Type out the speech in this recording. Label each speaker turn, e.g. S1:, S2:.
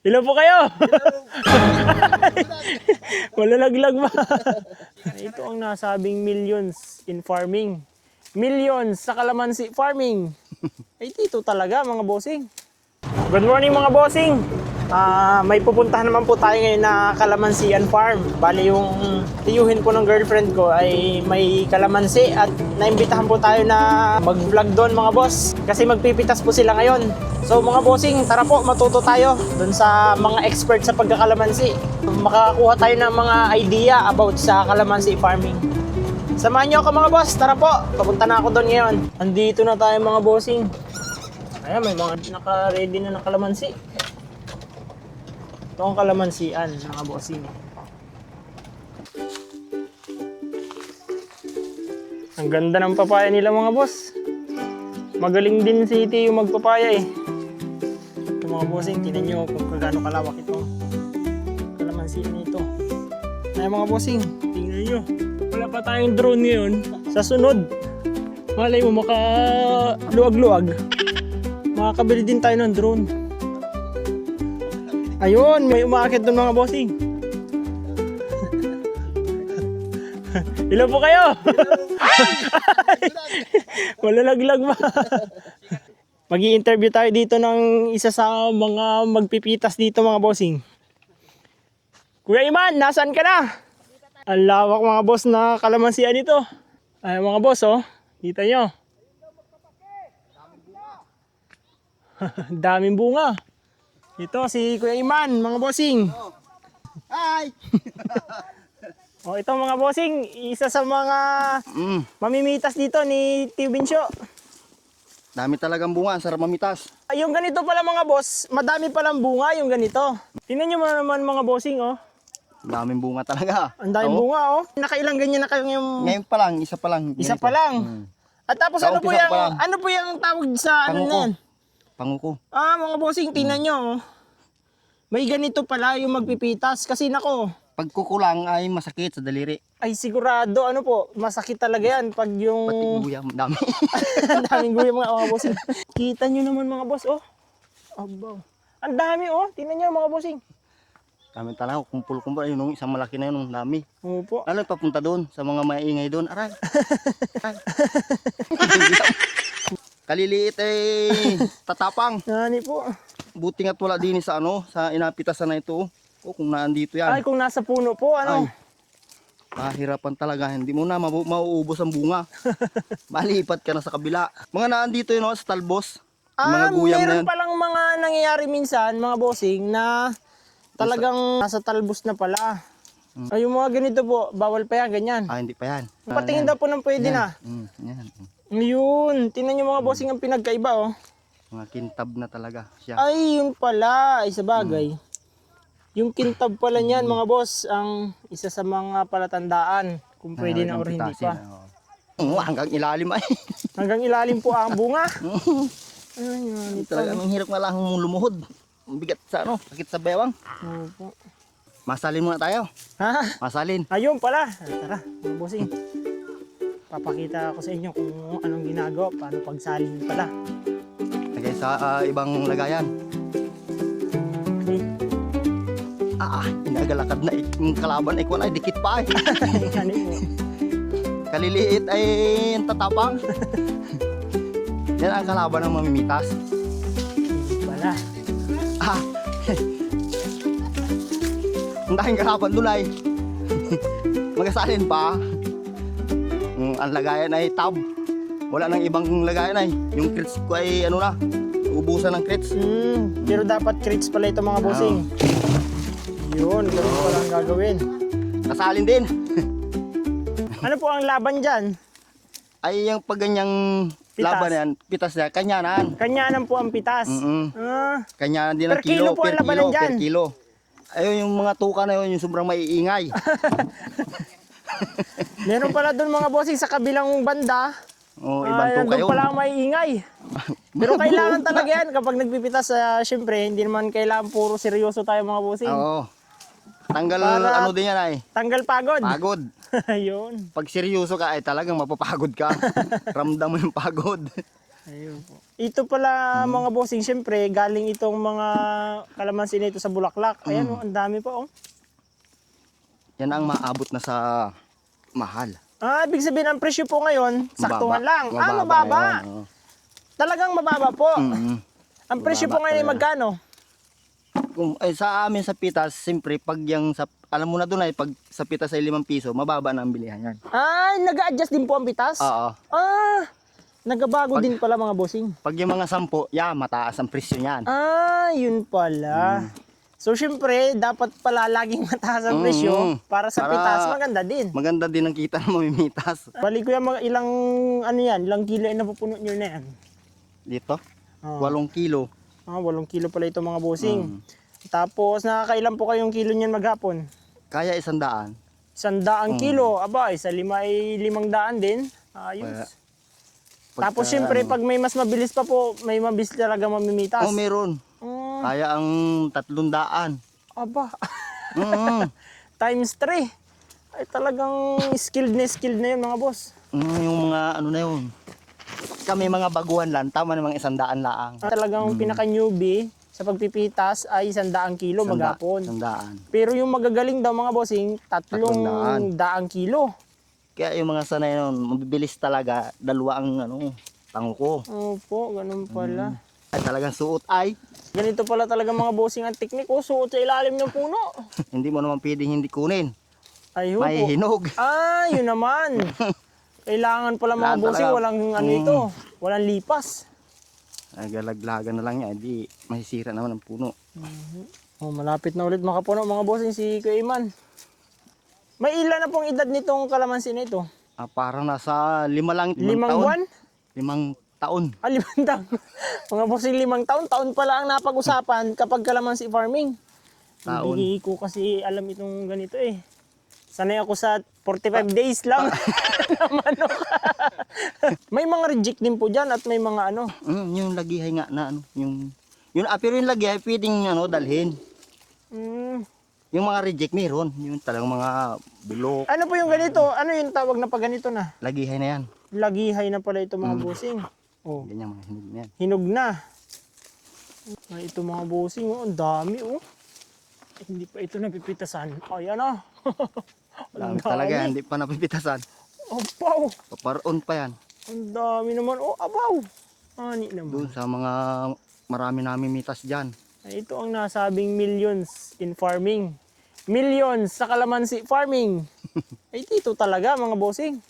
S1: Ilan po kayo? Malalaglag ba? Ito ang nasabing millions in farming. Millions sa kalamansi farming. Ay, dito talaga mga bossing. Good morning mga bossing. May pupuntahan naman po tayo ngayon na kalamansian farm. Bali yung tiyuhin po ng girlfriend ko ay may kalamansi at naimbitahan po tayo na mag-vlog doon mga boss. Kasi magpipitas po sila ngayon. So mga bossing, tara po matuto tayo doon sa mga expert sa pagkakalamansi. Makakakuha tayo ng mga idea about sa kalamansi farming. Samahan niyo ako mga boss, tara po. Papunta na ako doon ngayon. Andito na tayo mga bossing. Ayan, may mga naka-ready na ng kalamansi. Ito ang kalamansian, mga bossing. Ang ganda ng papaya nila mga boss. Magaling din si Tio magpapaya eh. Ito mga bossing, tinan nyo kung gaano kalawak ito. Kalamansian nito. Ay mga bossing, tingnan nyo. Wala pa tayong drone ngayon. Sa sunod, malay mo makaluwag-luwag. Makakabili din tayo ng drone. Ayun, may umaakit doon mga bossing. Ilan po kayo? Malalaglag ba? Mag-i-interview tayo dito ng isa sa mga magpipitas dito mga bossing. Kuya Iman, nasaan ka na? Ang lawak mga boss na kalamansian ito. Ay mga boss oh, kita nyo. Daming bunga. Ito si Kuya Iman, mga bossing.
S2: Hi!
S1: O ito mga bossing, isa sa mga mamimitas dito ni Tio Bincho.
S2: Dami talagang bunga, sarap mamitas.
S1: Ay, yung ganito pala mga boss, madami palang bunga yung ganito. Tingnan nyo naman mga bossing oh.
S2: Daming bunga talaga.
S1: Ang daming bunga oh. Nakailang ganyan na kayo yung...
S2: Ngayon pa lang, isa pa lang.
S1: Isa pa lang. At tapos ano po yung tawag sa ano na yan?
S2: Panguko.
S1: Mga bossing, tingnan nyo oh. May ganito pala yung magpipitas kasi nako.
S2: Pag kukulang ay masakit sa daliri.
S1: Ay sigurado, ano po, masakit talaga yan pag yung...
S2: Pati guyam, dami.
S1: Ang daming guyam mga bossing. Kita nyo naman mga boss, oh. Abaw. Ang dami, oh. Tingnan nyo mga bossing.
S2: Dami talaga, kumpul-kumpul. Ayun, isang malaki na yun, dami.
S1: Opo.
S2: Lalo papunta doon, sa mga maingay doon. Aray. Kaliliit eh, tatapang.
S1: Nani po.
S2: Buti nga't wala din sa ano, sa inapitasan na ito. O kung naandito yan.
S1: Ay, kung nasa puno po, ano?
S2: Ay, kahirapan talaga. Hindi mo na mauubos ang bunga. Malipat ka na sa kabila. Mga naandito yun, sa talbos. Mga guyam na
S1: meron
S2: yan.
S1: palang mga nangyayari minsan, mga bossing, na talagang nasa talbos na pala. Ay, yung mga ganito po, bawal pa yan, ganyan.
S2: Hindi pa yan.
S1: Patingin daw po ng pwede na.
S2: Yan.
S1: Ayun, tingnan nyo mga bossing ang pinagkaiba, oh.
S2: Mga kintab na talaga siya.
S1: Ay, yun pala. Ay, sa bagay. Yung kintab pala niyan, mga boss, ang isa sa mga palatandaan kung pwede na o hindi pa.
S2: Hanggang ilalim ay.
S1: Hanggang ilalim po ang bunga. Ayun, ito.
S2: Talagang ang hirap nga lang lumuhod. Ang bigat sa ano, sakit sa bewang.
S1: Opo.
S2: Masalin muna tayo.
S1: Ha?
S2: Masalin.
S1: Ayun pala. Tara, mga bossing. Papakita ko sa inyo kung anong ginagawa, paano pagsalin pala.
S2: Lagay sa ibang lagayan.
S1: Okay.
S2: Inagalakad na yung kalaban ay kuwan ay dikit pa ay.
S1: Ano po?
S2: Kaliliit ay yung tatapang. Yan ang kalaban ng mamimitas.
S1: Hindi pala.
S2: Ang daming kalaban doon ay. Magasalin pa. Ang lagayan ay tab. Wala nang ibang lagayan ay. Yung crits ko ay ano na. Ubusan ng crits.
S1: Pero dapat crits pala ito mga bossing. Yun, ganun pala ang gagawin.
S2: Kasalin din.
S1: Ano po ang laban dyan?
S2: Ay yung pag ganyang
S1: Pitas.
S2: laban yan, pitas na, kanyanan.
S1: Kanyanan po ang pitas.
S2: Kanyanan din ang
S1: Per kilo po ang labanan dyan.
S2: per kilo. Ayun yung mga tuka na yun, yung sobrang maiingay.
S1: Meron pala doon mga bossing sa kabilang banda.
S2: Ibang tuka
S1: doon
S2: yun.
S1: pala ang maiingay. Pero kailangan talaga yan kapag nagpipitas. Syempre, hindi naman kailangan puro seryoso tayo mga bossing.
S2: Oo. Tanggal
S1: Para
S2: ano din yan ay.
S1: Tanggal pagod.
S2: Pagod.
S1: Ayun.
S2: Pag seryoso ka ay talagang mapapagod ka. Ramdam mo yung pagod.
S1: Ayun po. Ito pala mga bossing, syempre, galing itong mga kalamansi na ito sa Bulaklak. Ayan, oh, ang dami pa, oh.
S2: Yan ang maabot na sa mahal.
S1: Ah, ibig sabihin ang presyo po ngayon, saktuhan lang. Mababa.
S2: ngayon, oo.
S1: Talagang mababa po.
S2: Mm.
S1: Ang presyo po
S2: Mababa
S1: ngayon ay
S2: talaga.
S1: magkano?
S2: Sa amin sa pitas, siyempre, pag yung, alam mo na doon ay, pag sa pitas ay 5 piso, mababa na ang bilihan yan.
S1: Ah, nag-a-adjust din po ang bitas?
S2: Oo.
S1: Ah, nagabago din pala mga bossing.
S2: Pag yung mga 10, mataas ang presyo niyan.
S1: Ah, yun pala. So, syempre, dapat pala laging mataas ang presyo para sa pitas. Maganda din.
S2: Maganda din ang kita na mamimitas.
S1: Bali ko mga ilang, ano yan, ilang kilo ay napupuno nyo na yan.
S2: Dito,
S1: Oh.
S2: 8 kilo.
S1: Ah, 8 kilo pala ito mga bossing. Tapos, nakakailan po kayong kilo niyan maghapon?
S2: Kaya 100.
S1: 100 kilo. Aba, isa lima ay 500 din. Ayos. Tapos, syempre, pag may mas mabilis pa po, may mabilis talaga mamimitas.
S2: Oh, meron.
S1: Ah,
S2: Kaya ang 300.
S1: aba,
S2: Mm.
S1: times 3. Ay, talagang skilled na yun mga boss.
S2: Yung mga ano na yun. Kami mga baguhan lang, tama namang 100 laang.
S1: Talagang pinaka-newbie sa pagpipitas ay 100 kilo maghapon.
S2: 100.
S1: Pero yung magagaling daw mga bossing, 300 kilo.
S2: Kaya yung mga sanay nun, mabibilis talaga, 2 ang ano, tango ko.
S1: Opo, ganun pala.
S2: Ay talagang suot ay,
S1: Ganito pala talaga mga bossing ang teknik. Oh, suot sa ilalim ng puno.
S2: hindi mo naman pwedeng hindi kunin.
S1: Ay,
S2: May
S1: po.
S2: hinog.
S1: Ah, yun naman. Kailangan pala mga
S2: Kailangan
S1: bossing,
S2: talaga.
S1: walang ano ito, walang lipas.
S2: Nagalaglagan na lang yan, hindi masisira naman ang puno.
S1: Oh, malapit na ulit makapuno mga bossing si Kuya Iman. May ilan na pong edad nitong kalamansi na ito?
S2: Parang nasa 5 lang, 5
S1: 5
S2: taon.
S1: buwan?
S2: 5 taon.
S1: Ah, 5 taon. Mga bossing 5 taon, taon pala ang napag-usapan kapag kalamansi farming.
S2: Taon.
S1: Hindi ko kasi alam itong ganito eh. Sanay ako sa 45 days lang. na manok. May mga reject din po dyan at may mga ano.
S2: Yung lagihay nga na ano, yung pero yung lagihay pwedeng ano dalhin.
S1: Mm,
S2: Yung mga reject meron, yung talagang mga bulok,
S1: ano po yung ganito? Ano yung tawag na pag ganito na?
S2: lagihay na yan.
S1: Lagihay na pala ito mga bossing. Oh,
S2: Ganyan mga hinog na yan.
S1: hinog na. Ay, ito mga bossing, oh, ang dami oh. Hindi pa ito napipitasan. Ayan ah.
S2: Dami talaga, hindi pa napipitasan.
S1: Abaw!
S2: Paparoon pa yan.
S1: Ang dami naman. Oh, abaw! Ani naman.
S2: Doon sa mga marami namin mitas dyan.
S1: Ay, ito ang nasabing millions in farming. Millions sa kalamansi farming. Ay, dito talaga mga bossing.